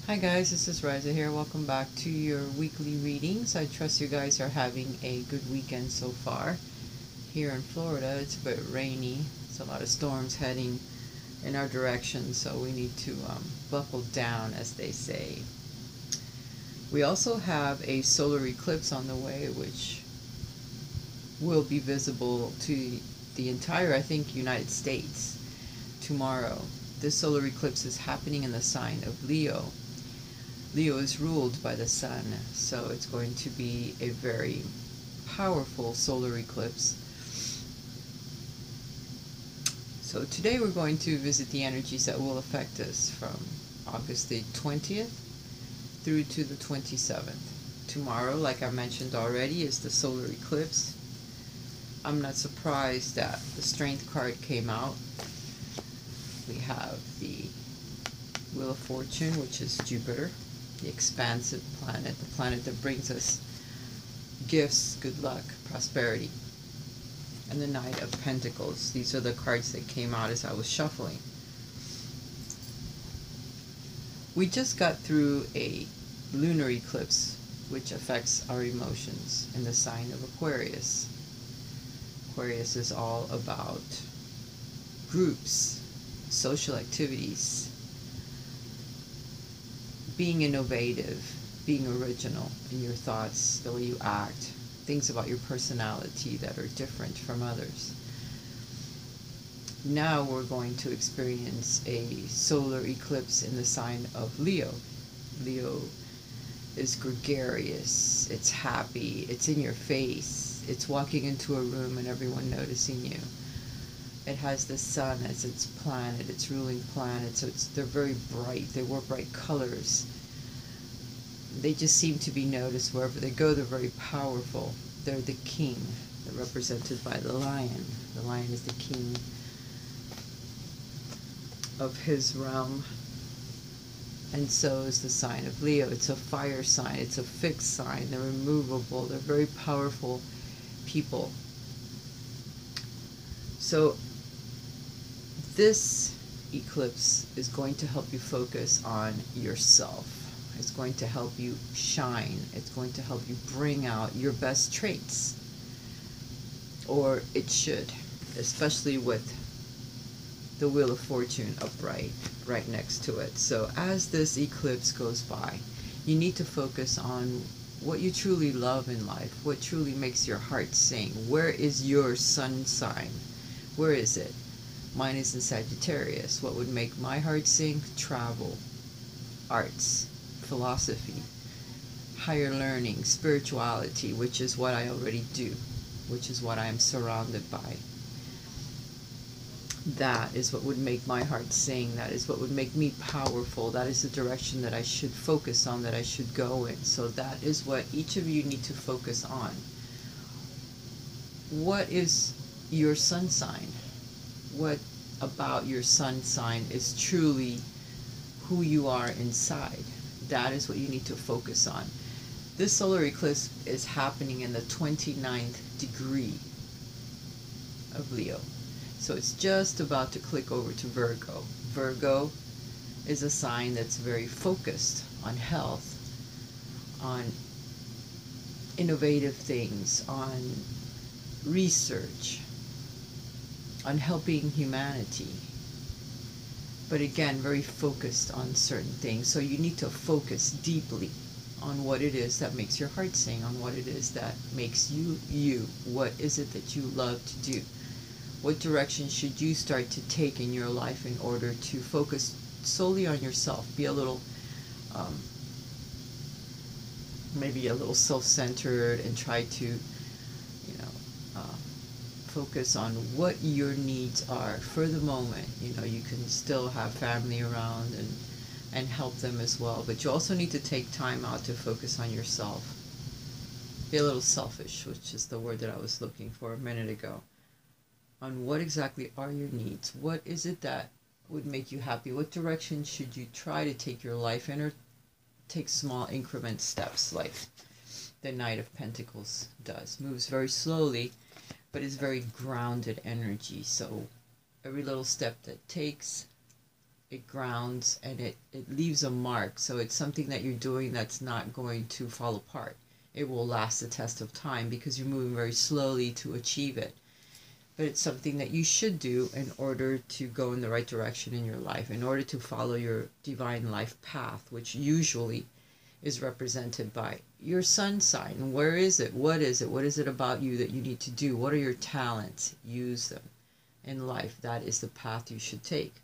Hi guys, this is Raisa here. Welcome back to your weekly readings. I trust you guys are having a good weekend so far. Here in Florida, it's a bit rainy. It's a lot of storms heading in our direction, so we need to buckle down, as they say. We also have a solar eclipse on the way, which will be visible to the entire, I think, United States tomorrow. This solar eclipse is happening in the sign of Leo. Leo is ruled by the sun, so it's going to be a very powerful solar eclipse. So today we're going to visit the energies that will affect us from August the 20th through to the 27th. Tomorrow, like I mentioned already, is the solar eclipse. I'm not surprised that the Strength card came out. We have the Wheel of Fortune, which is Jupiter, the expansive planet, the planet that brings us gifts, good luck, prosperity, and the Knight of Pentacles. These are the cards that came out as I was shuffling. We just got through a lunar eclipse, which affects our emotions, in the sign of Aquarius. Aquarius is all about groups, social activities, being innovative, being original in your thoughts, the way you act, things about your personality that are different from others. Now we're going to experience a solar eclipse in the sign of Leo. Leo is gregarious, it's happy, it's in your face, it's walking into a room and everyone noticing you. It has the sun as its planet, its ruling planet, so they're very bright. They wear bright colors. They just seem to be noticed wherever they go. They're very powerful. They're the king. They're represented by the lion. The lion is the king of his realm. And so is the sign of Leo. It's a fire sign. It's a fixed sign. They're immovable. They're very powerful people. So this eclipse is going to help you focus on yourself. It's going to help you shine. It's going to help you bring out your best traits. Or it should, especially with the Wheel of Fortune upright right next to it. So as this eclipse goes by, you need to focus on what you truly love in life, what truly makes your heart sing. Where is your sun sign? Where is it? Mine is in Sagittarius. What would make my heart sing? Travel, arts, philosophy, higher learning, spirituality, which is what I already do, which is what I am surrounded by. That is what would make my heart sing. That is what would make me powerful. That is the direction that I should focus on, that I should go in. So that is what each of you need to focus on. What is your sun sign? What about your sun sign is truly who you are inside? That is what you need to focus on. This solar eclipse is happening in the 29th degree of Leo. So it's just about to click over to Virgo. Virgo is a sign that's very focused on health, on innovative things, on research, on helping humanity. But again, very focused on certain things. So you need to focus deeply on what it is that makes your heart sing, on what it is that makes you, you. What is it that you love to do? What direction should you start to take in your life in order to focus solely on yourself? Be a little, maybe a little self-centered, and try to, focus on what your needs are for the moment. You can still have family around and help them as well, but you also need to take time out to focus on yourself. Be a little selfish, which is the word that I was looking for a minute ago. On what exactly are your needs? What is it that would make you happy? What direction should you try to take your life in, or take small increment steps like the Knight of Pentacles does? Moves very slowly, but is very grounded energy. So every little step that takes it grounds, and it leaves a mark. So it's something that you're doing that's not going to fall apart. It will last the test of time because you're moving very slowly to achieve it. But it's something that you should do in order to go in the right direction in your life, in order to follow your divine life path, which usually is represented by your sun sign. Where is it? What is it? What is it about you that you need to do? What are your talents? Use them in life. That is the path you should take.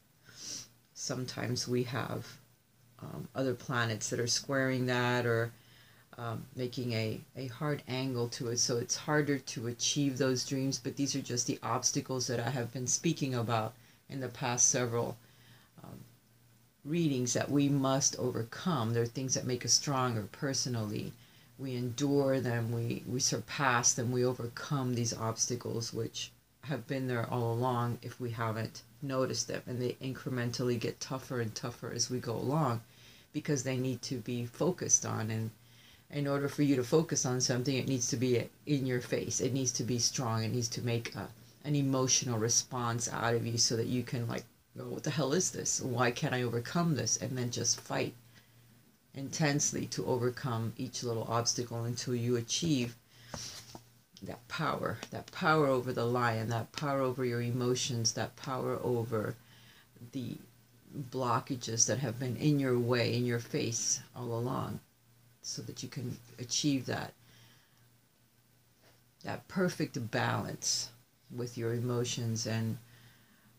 Sometimes we have other planets that are squaring that, or making a hard angle to it, so it's harder to achieve those dreams. But these are just the obstacles that I have been speaking about in the past several readings that we must overcome. They're things that make us stronger personally. We endure them, we surpass them, we overcome these obstacles which have been there all along if we haven't noticed them, and they incrementally get tougher and tougher as we go along because they need to be focused on. And in order for you to focus on something, it needs to be in your face, it needs to be strong, it needs to make an emotional response out of you so that you can, like, go, what the hell is this? Why can't I overcome this? And then just fight intensely to overcome each little obstacle until you achieve that power over the lion, that power over your emotions, that power over the blockages that have been in your way, in your face all along, so that you can achieve that perfect balance with your emotions and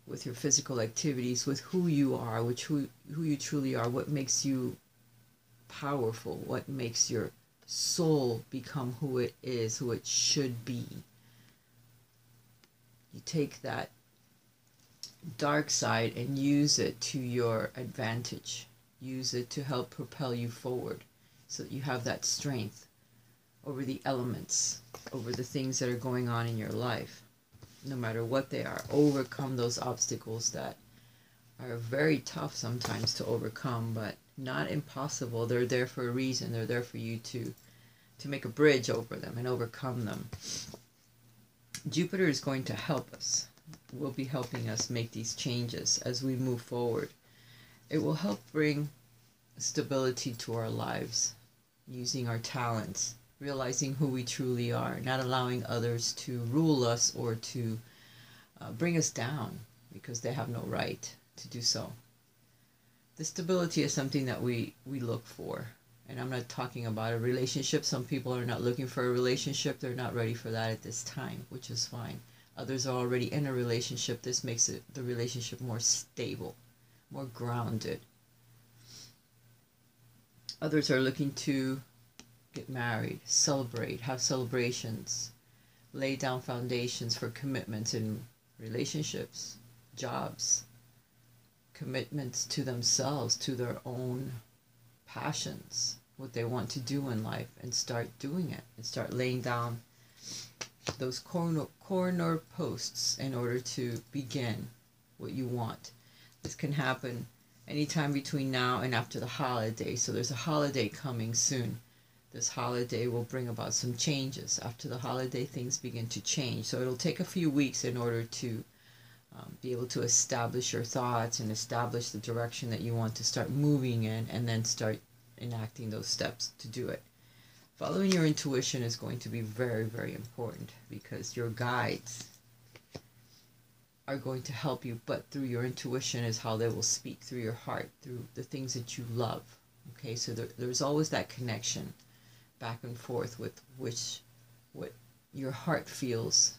with your physical activities, with who you are, who you truly are, what makes you powerful, what makes your soul become who it is, who it should be. You take that dark side and use it to your advantage. Use it to help propel you forward so that you have that strength over the elements, over the things that are going on in your life, no matter what they are. Overcome those obstacles that are very tough sometimes to overcome, but not impossible. They're there for a reason. They're there for you to make a bridge over them and overcome them. Jupiter is going to help us. Will be helping us make these changes as we move forward. It will help bring stability to our lives, using our talents, realizing who we truly are, not allowing others to rule us or to bring us down because they have no right to do so. The stability is something that we look for. And I'm not talking about a relationship. Some people are not looking for a relationship. They're not ready for that at this time, which is fine. Others are already in a relationship. This makes the relationship more stable, more grounded. Others are looking to get married, celebrate, have celebrations, lay down foundations for commitments in relationships, jobs, commitments to themselves, to their own passions, what they want to do in life, and start doing it, and start laying down those corner posts in order to begin what you want. This can happen anytime between now and after the holiday. So there's a holiday coming soon. This holiday will bring about some changes. After the holiday, things begin to change. So it'll take a few weeks in order to be able to establish your thoughts and establish the direction that you want to start moving in, and then start enacting those steps to do it. Following your intuition is going to be very, very important, because your guides are going to help you, but through your intuition is how they will speak, through your heart, through the things that you love. Okay, so there's always that connection back and forth with what your heart feels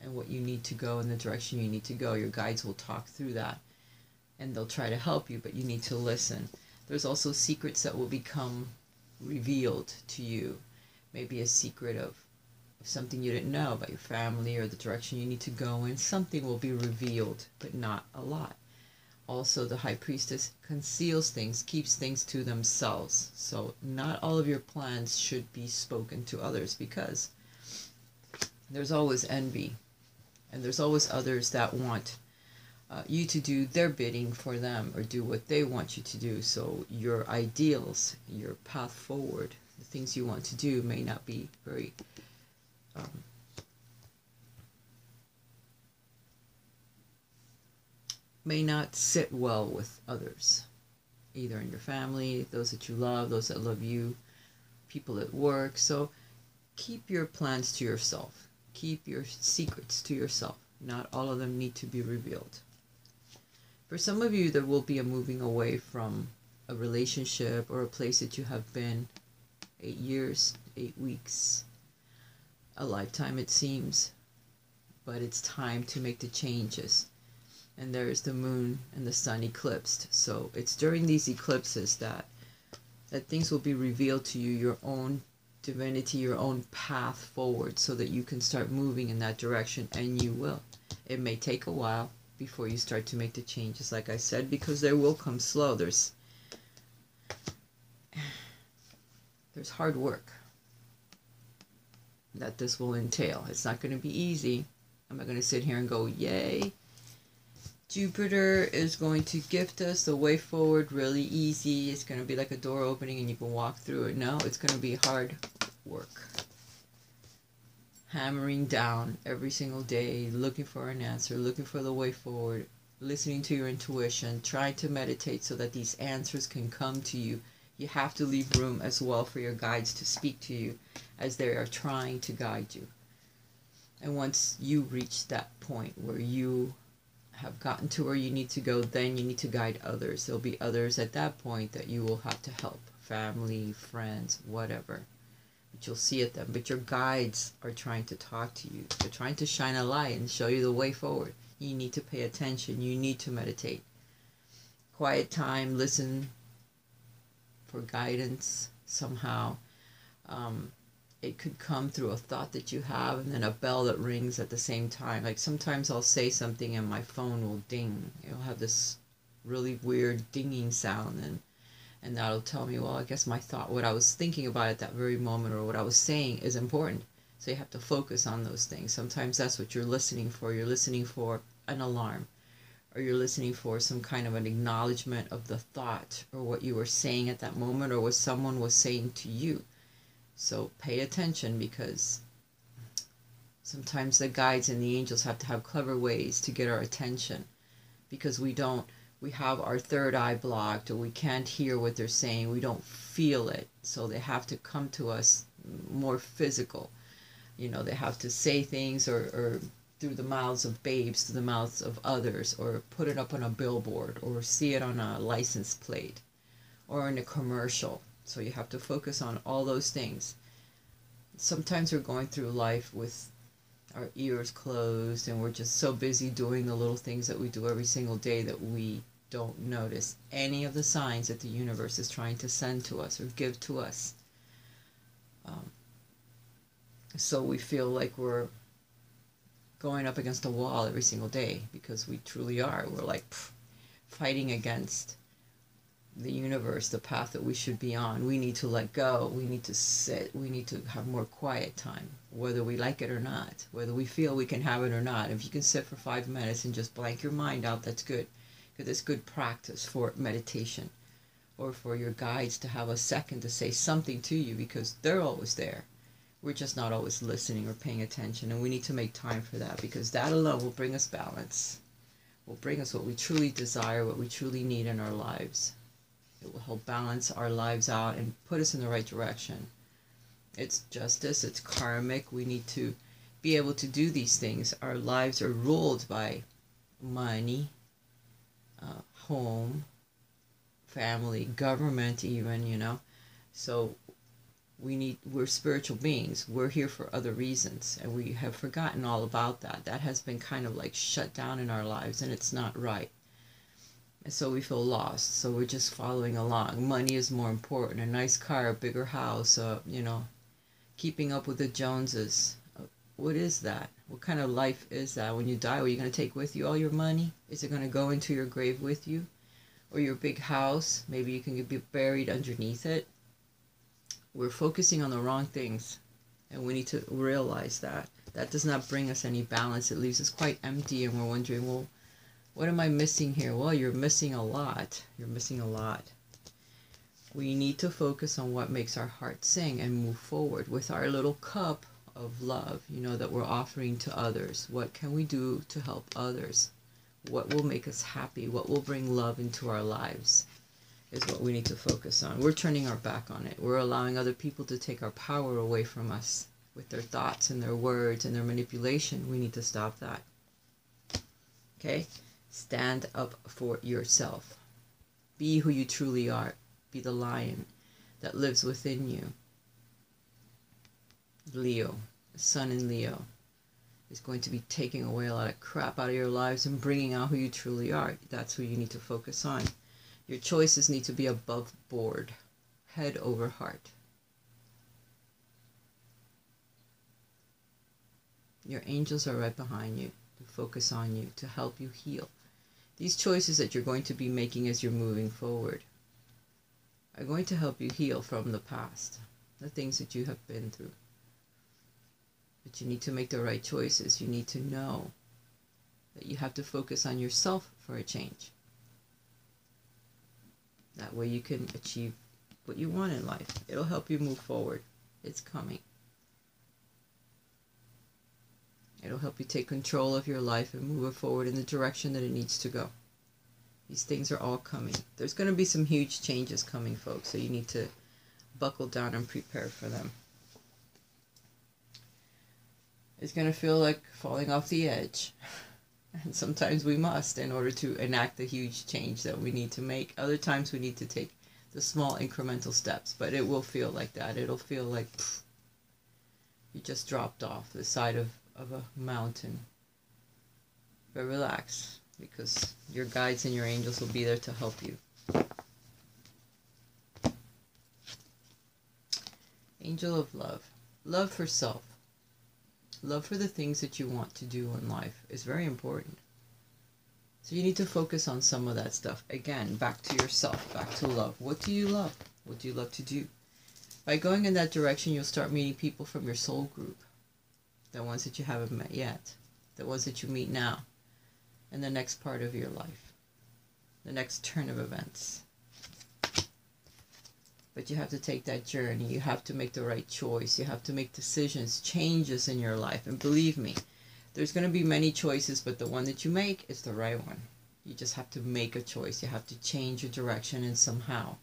and what you need to go in the direction you need to go. Your guides will talk through that, and they'll try to help you, but you need to listen. There's also secrets that will become revealed to you. Maybe a secret of something you didn't know about your family or the direction you need to go in. Something will be revealed, but not a lot. Also, the High Priestess conceals things, keeps things to themselves. So not all of your plans should be spoken to others, because there's always envy, and there's always others that want you to do their bidding for them, or do what they want you to do. So your ideals, your path forward, the things you want to do may not be very may not sit well with others, either in your family, those that you love, those that love you, people at work. So keep your plans to yourself. Keep your secrets to yourself. Not all of them need to be revealed. For some of you, there will be a moving away from a relationship or a place that you have been 8 years, 8 weeks, a lifetime it seems. But it's time to make the changes. And there's the moon and the sun eclipsed. So it's during these eclipses that things will be revealed to you, your own divinity, your own path forward, so that you can start moving in that direction, and you will. It may take a while before you start to make the changes, like I said, because they will come slow. There's hard work that this will entail. It's not going to be easy. I'm not going to sit here and go, yay, Jupiter is going to gift us the way forward really easy. It's going to be like a door opening and you can walk through it. No, it's going to be hard work. Hammering down every single day, looking for an answer, looking for the way forward, listening to your intuition, trying to meditate so that these answers can come to you. You have to leave room as well for your guides to speak to you as they are trying to guide you. And once you reach that point where you have gotten to where you need to go, then you need to guide others. There'll be others at that point that you will have to help. Family, friends, whatever. But you'll see at them. But your guides are trying to talk to you. They're trying to shine a light and show you the way forward. You need to pay attention. You need to meditate. Quiet time, listen for guidance somehow. It could come through a thought that you have and then a bell that rings at the same time. Like sometimes I'll say something and my phone will ding. It'll have this really weird dinging sound, and that'll tell me, well, I guess my thought, what I was thinking about at that very moment or what I was saying is important. So you have to focus on those things. Sometimes that's what you're listening for. You're listening for an alarm, or you're listening for some kind of an acknowledgement of the thought or what you were saying at that moment or what someone was saying to you. So pay attention, because sometimes the guides and the angels have to have clever ways to get our attention, because we have our third eye blocked, or we can't hear what they're saying. We don't feel it. So they have to come to us more physical. You know, they have to say things or through the mouths of babes, through the mouths of others, or put it up on a billboard, or see it on a license plate, or in a commercial. So you have to focus on all those things. Sometimes we're going through life with our ears closed, and we're just so busy doing the little things that we do every single day that we don't notice any of the signs that the universe is trying to send to us or give to us. So we feel like we're going up against a wall every single day, because we truly are. We're like fighting against the universe, the path that we should be on. We need to let go. We need to sit. We need to have more quiet time, whether we like it or not, whether we feel we can have it or not. If you can sit for 5 minutes and just blank your mind out, that's good, because it's good practice for meditation, or for your guides to have a second to say something to you, because they're always there. We're just not always listening or paying attention, and we need to make time for that, because that alone will bring us balance, will bring us what we truly desire, what we truly need in our lives. It will help balance our lives out and put us in the right direction. It's justice, it's karmic. We need to be able to do these things. Our lives are ruled by money, home, family, government even, you know. So we're spiritual beings. We're here for other reasons, and we have forgotten all about that. That has been kind of like shut down in our lives, and it's not right. And so we feel lost. So we're just following along. Money is more important. A nice car, a bigger house, you know, keeping up with the Joneses. What is that? What kind of life is that? When you die, are you going to take with you all your money? Is it going to go into your grave with you? Or your big house? Maybe you can be buried underneath it. We're focusing on the wrong things, and we need to realize that. That does not bring us any balance. It leaves us quite empty, and we're wondering, well, what am I missing here? Well, you're missing a lot. You're missing a lot. We need to focus on what makes our heart sing and move forward with our little cup of love, you know, that we're offering to others. What can we do to help others? What will make us happy? What will bring love into our lives is what we need to focus on. We're turning our back on it. We're allowing other people to take our power away from us with their thoughts and their words and their manipulation. We need to stop that. Okay? Stand up for yourself. Be who you truly are. Be the lion that lives within you. Leo, the sun in Leo, is going to be taking away a lot of crap out of your lives and bringing out who you truly are. That's who you need to focus on. Your choices need to be above board, head over heart. Your angels are right behind you to focus on you, to help you heal. These choices that you're going to be making as you're moving forward are going to help you heal from the past, the things that you have been through. But you need to make the right choices. You need to know that you have to focus on yourself for a change. That way you can achieve what you want in life. It'll help you move forward. It's coming. It'll help you take control of your life and move it forward in the direction that it needs to go. These things are all coming. There's going to be some huge changes coming, folks, so you need to buckle down and prepare for them. It's going to feel like falling off the edge. And sometimes we must in order to enact the huge change that we need to make. Other times we need to take the small incremental steps, but it will feel like that. It'll feel like you just dropped off the side of a mountain. But relax, because your guides and your angels will be there to help you. Angel of love. Love for self. Love for the things that you want to do in life is very important. So you need to focus on some of that stuff. Again, back to yourself, back to love. What do you love? What do you love to do? By going in that direction, you'll start meeting people from your soul group. The ones that you haven't met yet. The ones that you meet now. In the next part of your life. The next turn of events. But you have to take that journey. You have to make the right choice. You have to make decisions, changes in your life. And believe me, there's going to be many choices, but the one that you make is the right one. You just have to make a choice. You have to change your direction and somehow.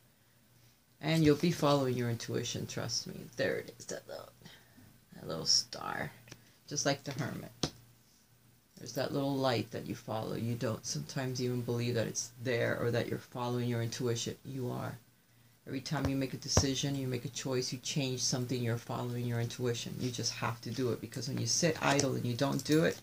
And you'll be following your intuition, trust me. There it is, that little star. Just like the hermit. There's that little light that you follow. You don't sometimes even believe that it's there or that you're following your intuition. You are. Every time you make a decision, you make a choice, you change something, you're following your intuition. You just have to do it, because when you sit idle and you don't do it,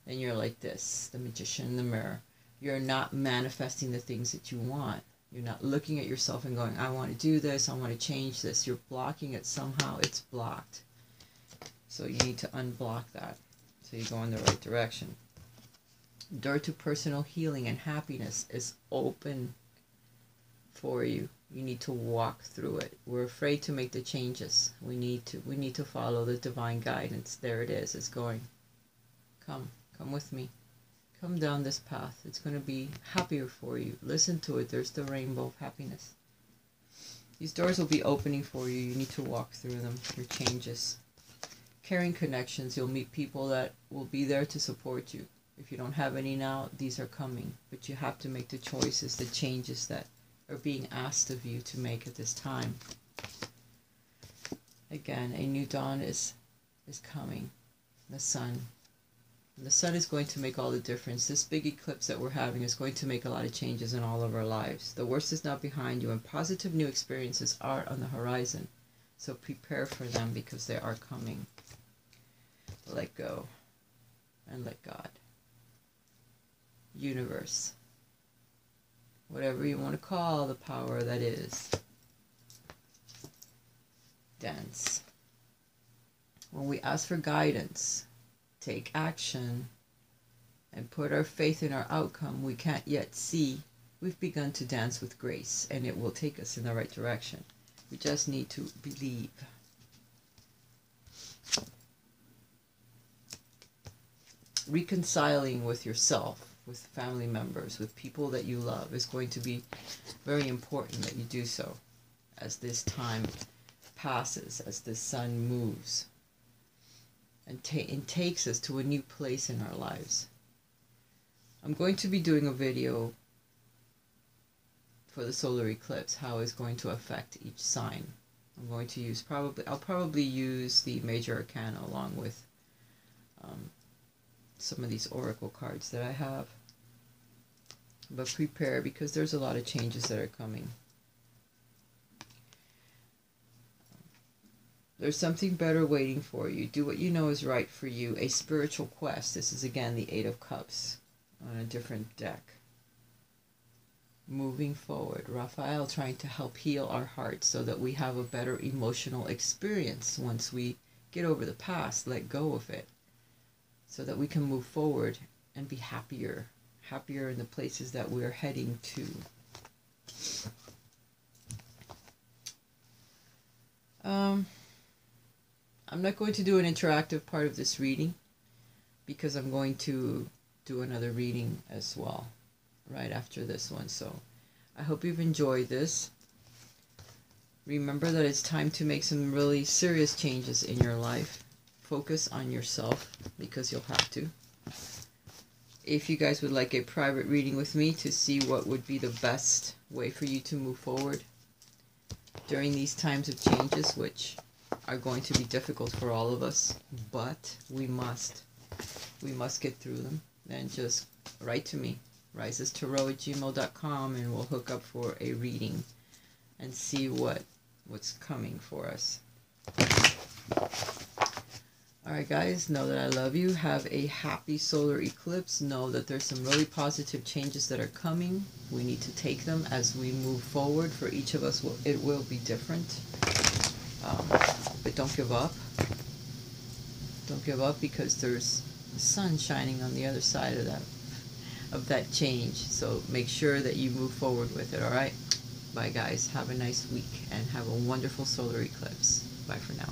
then you're like this, the magician in the mirror. You're not manifesting the things that you want. You're not looking at yourself and going, I want to do this, I want to change this. You're blocking it somehow. It's blocked. So you need to unblock that so you go in the right direction. Door to personal healing and happiness is open for you. You need to walk through it. We're afraid to make the changes. We need to follow the divine guidance. There it is. It's going. Come with me. Come down this path. It's going to be happier for you. Listen to it. There's the rainbow of happiness. These doors will be opening for you. You need to walk through them. Your changes. Caring connections. You'll meet people that will be there to support you. If you don't have any now, these are coming. But you have to make the choices, the changes that are being asked of you to make at this time. Again, a new dawn is coming. The sun. And the sun is going to make all the difference. This big eclipse that we're having is going to make a lot of changes in all of our lives. The worst is now behind you, and positive new experiences are on the horizon. So prepare for them, because they are coming. Let go and let God. Universe. Whatever you want to call the power that is. Dance. When we ask for guidance, take action, and put our faith in our outcome we can't yet see, we've begun to dance with grace, and it will take us in the right direction. We just need to believe. Reconciling with yourself, with family members, with people that you love, is going to be very important that you do so as this time passes, as the sun moves and takes us to a new place in our lives. I'm going to be doing a video for the solar eclipse, how it's going to affect each sign. I'm going to use I'll probably use the major arcana along with some of these oracle cards that I have. But prepare, because there's a lot of changes that are coming. There's something better waiting for you. Do what you know is right for you. A spiritual quest. This is again the Eight of Cups on a different deck. Moving forward. Raphael trying to help heal our hearts so that we have a better emotional experience once we get over the past, let go of it, so that we can move forward and be happier. Happier in the places that we're heading to. I'm not going to do an interactive part of this reading because I'm going to do another reading as well right after this one. So I hope you've enjoyed this. Remember that it's time to make some really serious changes in your life. Focus on yourself because you'll have to. If you guys would like a private reading with me to see what would be the best way for you to move forward during these times of changes, which are going to be difficult for all of us, but we must get through them, then just write to me, Raisatarot@gmail.com, and we'll hook up for a reading and see what's coming for us. Alright guys, know that I love you. Have a happy solar eclipse. Know that there's some really positive changes that are coming. We need to take them as we move forward. For each of us, it will be different. But don't give up. Don't give up, because there's the sun shining on the other side of that change. So make sure that you move forward with it, alright? Bye guys. Have a nice week and have a wonderful solar eclipse. Bye for now.